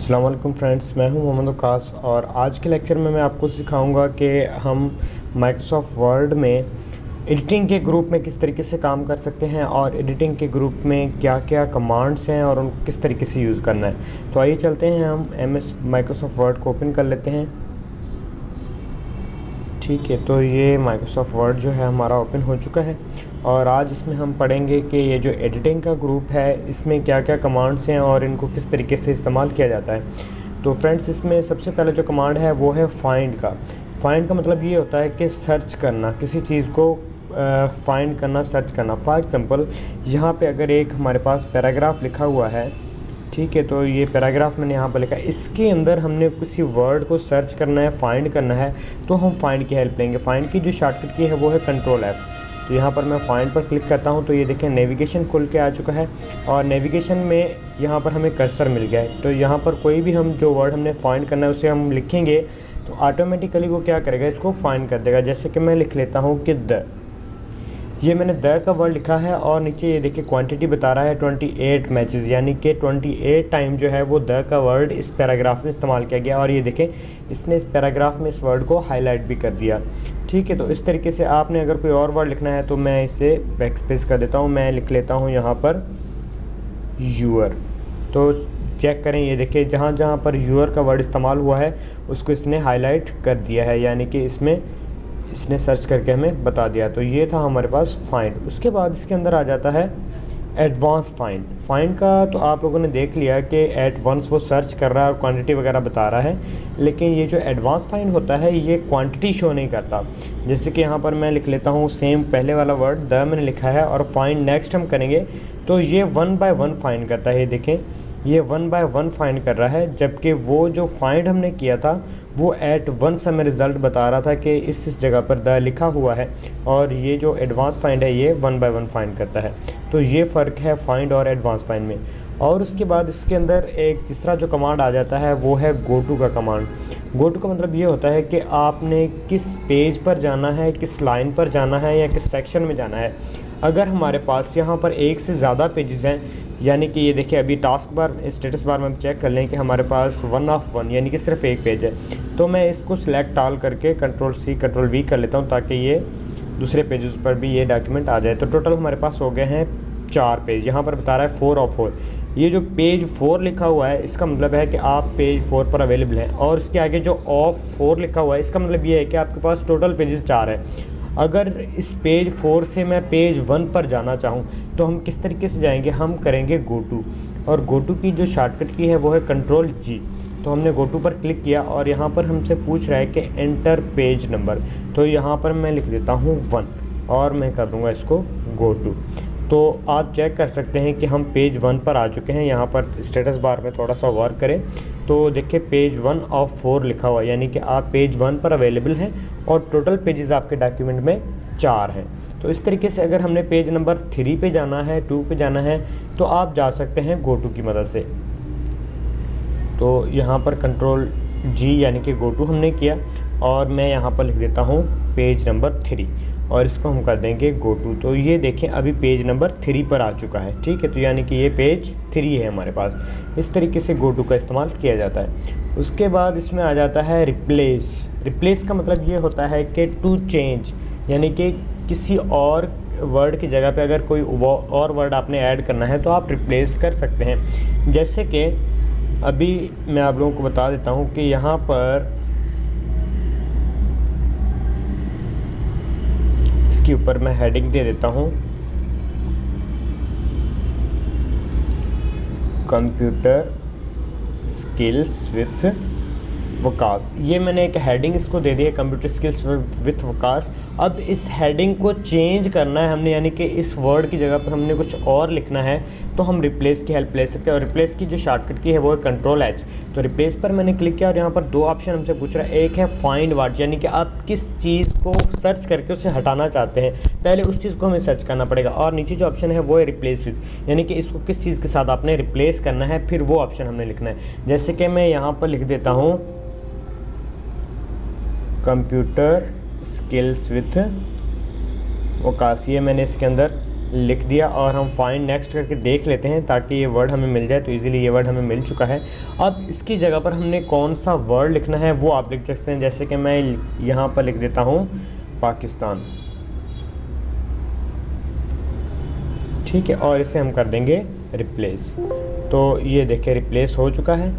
अस्सलाम वालेकुम फ्रेंड्स, मैं हूं मोहम्मद वकास और आज के लेक्चर में मैं आपको सिखाऊंगा कि हम माइक्रोसॉफ्ट वर्ड में एडिटिंग के ग्रुप में किस तरीके से काम कर सकते हैं और एडिटिंग के ग्रुप में क्या क्या कमांड्स हैं और उनको किस तरीके से यूज़ करना है। तो आइए चलते हैं, हम माइक्रोसॉफ्ट वर्ड को ओपन कर लेते हैं। ठीक है, तो ये माइक्रोसॉफ्ट वर्ड जो है हमारा ओपन हो चुका है और आज इसमें हम पढ़ेंगे कि ये जो एडिटिंग का ग्रुप है इसमें क्या क्या कमांड्स हैं और इनको किस तरीके से इस्तेमाल किया जाता है। तो फ्रेंड्स, इसमें सबसे पहले जो कमांड है वो है फाइंड का। फाइंड का मतलब ये होता है कि सर्च करना, किसी चीज़ को फाइंड करना, सर्च करना। फॉर एग्ज़ाम्पल, यहाँ पे अगर एक हमारे पास पैराग्राफ लिखा हुआ है, ठीक है, तो ये पैराग्राफ मैंने यहाँ पर लिखा है, इसके अंदर हमने किसी वर्ड को सर्च करना है, फाइंड करना है, तो हम फाइंड की हेल्प लेंगे। फाइंड की जो शॉर्टकट की है वो है कंट्रोल F। तो यहाँ पर मैं फाइंड पर क्लिक करता हूँ तो ये देखें नेविगेशन खुल के आ चुका है और नेविगेशन में यहाँ पर हमें कर्सर मिल गया है। तो यहाँ पर कोई भी हम जो वर्ड हमने फाइंड करना है उसे हम लिखेंगे तो ऑटोमेटिकली वो क्या करेगा, इसको फाइंड कर देगा। जैसे कि मैं लिख लेता हूँ कि द, ये मैंने द का वर्ड लिखा है और नीचे ये देखिए क्वांटिटी बता रहा है 28 मैचेस, यानी कि 28 टाइम जो है वो द का वर्ड इस पैराग्राफ में इस्तेमाल किया गया। और ये देखें इसने इस पैराग्राफ में इस वर्ड को हाईलाइट भी कर दिया। ठीक है, तो इस तरीके से आपने अगर कोई और वर्ड लिखना है तो मैं इसे बैकस्पेस कर देता हूँ, मैं लिख लेता हूँ यहाँ पर यूअर। तो चेक करें, ये देखिए जहाँ जहाँ पर यूअर का वर्ड इस्तेमाल हुआ है उसको इसने हाईलाइट कर दिया है, यानी कि इसने सर्च करके हमें बता दिया। तो ये था हमारे पास फाइंड। उसके बाद इसके अंदर आ जाता है एडवांस फाइंड। फाइंड का तो आप लोगों ने देख लिया कि एट वंस वो सर्च कर रहा है और क्वांटिटी वगैरह बता रहा है, लेकिन ये जो एडवांस फाइंड होता है ये क्वांटिटी शो नहीं करता। जैसे कि यहाँ पर मैं लिख लेता हूँ सेम पहले वाला वर्ड द मैंने लिखा है और फाइंड नेक्स्ट हम करेंगे तो ये 1 बाय 1 फाइंड करता है। ये देखें ये 1 बाय 1 फाइंड कर रहा है, जबकि वो जो फाइंड हमने किया था वो एट वंस हमें रिज़ल्ट बता रहा था कि इस जगह पर द लिखा हुआ है, और ये जो एडवांस फाइंड है ये 1 बाय 1 फाइंड करता है। तो ये फ़र्क है फाइंड और एडवांस फाइंड में। और उसके बाद इसके अंदर एक तीसरा जो कमांड आ जाता है वो है गो टू का कमांड। गो टू का मतलब ये होता है कि आपने किस पेज पर जाना है, किस लाइन पर जाना है या किस सेक्शन में जाना है। अगर हमारे पास यहाँ पर एक से ज़्यादा पेजेस हैं, यानी कि ये देखिए अभी टास्क बार स्टेटस बार में हम चेक कर लें कि हमारे पास 1 ऑफ 1 यानी कि सिर्फ एक पेज है, तो मैं इसको सिलेक्ट ऑल करके कंट्रोल C कंट्रोल V कर लेता हूँ ताकि ये दूसरे पेजेस पर भी ये डॉक्यूमेंट आ जाए। तो टोटल हमारे पास हो गए हैं 4 पेज। यहाँ पर बता रहा है 4 ऑफ 4। ये जो पेज 4 लिखा हुआ है इसका मतलब है कि आप पेज 4 पर अवेलेबल हैं, और इसके आगे जो ऑफ 4 लिखा हुआ है इसका मतलब ये है कि आपके पास टोटल पेजेस 4 हैं। अगर इस पेज 4 से मैं पेज 1 पर जाना चाहूँ तो हम किस तरीके से जाएंगे, हम करेंगे गो टू, और गो टू की जो शॉर्टकट की है वो है कंट्रोल G। तो हमने गो टू पर क्लिक किया और यहाँ पर हमसे पूछ रहा है कि एंटर पेज नंबर, तो यहाँ पर मैं लिख देता हूँ 1 और मैं कर दूँगा इसको गो टू। तो आप चेक कर सकते हैं कि हम पेज 1 पर आ चुके हैं। यहाँ पर स्टेटस बार में थोड़ा सा वर्क करें तो देखिए पेज 1 ऑफ 4 लिखा हुआ है, यानी कि आप पेज 1 पर अवेलेबल हैं और टोटल पेजेस आपके डॉक्यूमेंट में 4 हैं। तो इस तरीके से अगर हमने पेज नंबर 3 पे जाना है, 2 पे जाना है, तो आप जा सकते हैं गो टू की मदद से। तो यहाँ पर कंट्रोल G यानी कि गो टू हमने किया और मैं यहाँ पर लिख देता हूँ पेज नंबर 3 और इसको हम कर देंगे गो टू। तो ये देखें अभी पेज नंबर 3 पर आ चुका है। ठीक है, तो यानी कि ये पेज 3 है हमारे पास। इस तरीके से गो टू का इस्तेमाल किया जाता है। उसके बाद इसमें आ जाता है रिप्लेस। रिप्लेस का मतलब ये होता है कि टू चेंज, यानी कि किसी और वर्ड की जगह पे अगर कोई और वर्ड आपने ऐड करना है तो आप रिप्लेस कर सकते हैं। जैसे कि अभी मैं आप लोगों को बता देता हूँ कि यहाँ पर इसके ऊपर मैं हेडिंग दे देता हूँ कंप्यूटर स्किल्स विथ वकास। ये मैंने एक हेडिंग इसको दे दी है कंप्यूटर स्किल्स विथ वकास। अब इस हेडिंग को चेंज करना है हमने, यानी कि इस वर्ड की जगह पर हमने कुछ और लिखना है तो हम रिप्लेस की हेल्प ले सकते हैं। और रिप्लेस की जो शॉर्टकट की है वो है कंट्रोल H। तो रिप्लेस पर मैंने क्लिक किया और यहाँ पर 2 ऑप्शन हमसे पूछ रहा है। एक है फाइंड वर्ड, यानी कि आप किस चीज़ को सर्च करके उसे हटाना चाहते हैं, पहले उस चीज़ को हमें सर्च करना पड़ेगा। और नीचे जो ऑप्शन है वो है रिप्लेस विथ, यानी कि इसको किस चीज़ के साथ आपने रिप्लेस करना है, फिर वो ऑप्शन हमने लिखना है। जैसे कि मैं यहाँ पर लिख देता हूँ कंप्यूटर स्किल्स विथ वकास। ये मैंने इसके अंदर लिख दिया और हम फाइंड नेक्स्ट करके देख लेते हैं ताकि ये वर्ड हमें मिल जाए। तो इजीली ये वर्ड हमें मिल चुका है। अब इसकी जगह पर हमने कौन सा वर्ड लिखना है वो आप लिख सकते हैं। जैसे कि मैं यहाँ पर लिख देता हूँ पाकिस्तान, ठीक है, और इसे हम कर देंगे रिप्लेस। तो ये देखिए रिप्लेस हो चुका है।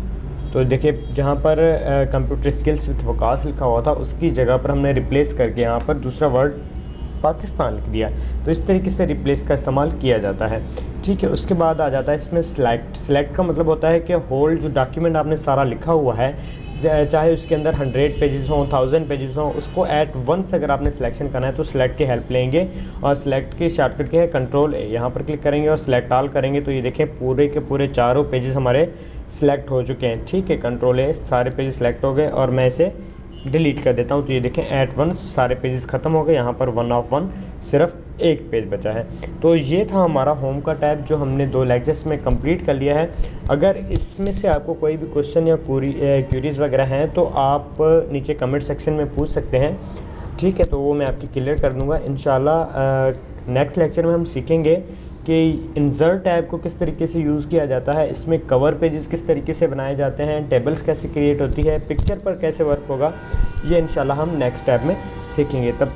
तो देखिए जहाँ पर कंप्यूटर स्किल्स विद वकास लिखा हुआ था उसकी जगह पर हमने रिप्लेस करके यहाँ पर दूसरा वर्ड पाकिस्तान लिख दिया। तो इस तरीके से रिप्लेस का इस्तेमाल किया जाता है, ठीक है। उसके बाद आ जाता है इसमें सिलेक्ट। सिलेक्ट का मतलब होता है कि होल जो डॉक्यूमेंट आपने सारा लिखा हुआ है, चाहे उसके अंदर 100 पेजेस हों, 1000 पेजेस हों, उसको एट वंस अगर आपने सिलेक्शन करना है तो सिलेक्ट की हेल्प लेंगे। और सिलेक्ट की शॉर्टकट क्या है, कंट्रोल ए, यहाँ पर क्लिक करेंगे और सिलेक्ट ऑल करेंगे तो ये देखें पूरे के पूरे चारों पेजेस हमारे सिलेक्ट हो चुके हैं, ठीक है। कंट्रोल ए, सारे पेजेस सिलेक्ट हो गए और मैं इसे डिलीट कर देता हूँ। तो ये देखें एट वंस सारे पेजेस ख़त्म हो गए, यहाँ पर 1 ऑफ 1 सिर्फ एक पेज बचा है। तो ये था हमारा होम का टैब जो हमने 2 लेक्चर्स में कंप्लीट कर लिया है। अगर इसमें से आपको कोई भी क्वेश्चन या क्यूरीज़ वगैरह हैं तो आप नीचे कमेंट सेक्शन में पूछ सकते हैं, ठीक है। तो वो मैं आपकी क्लियर कर दूँगा इंशाल्लाह। नेक्स्ट लेक्चर में हम सीखेंगे कि इंसर्ट टैब को किस तरीके से यूज़ किया जाता है, इसमें कवर पेजेस किस तरीके से बनाए जाते हैं, टेबल्स कैसे क्रिएट होती है, पिक्चर पर कैसे वर्क होगा, ये इंशाल्लाह हम नेक्स्ट टैब में सीखेंगे। तब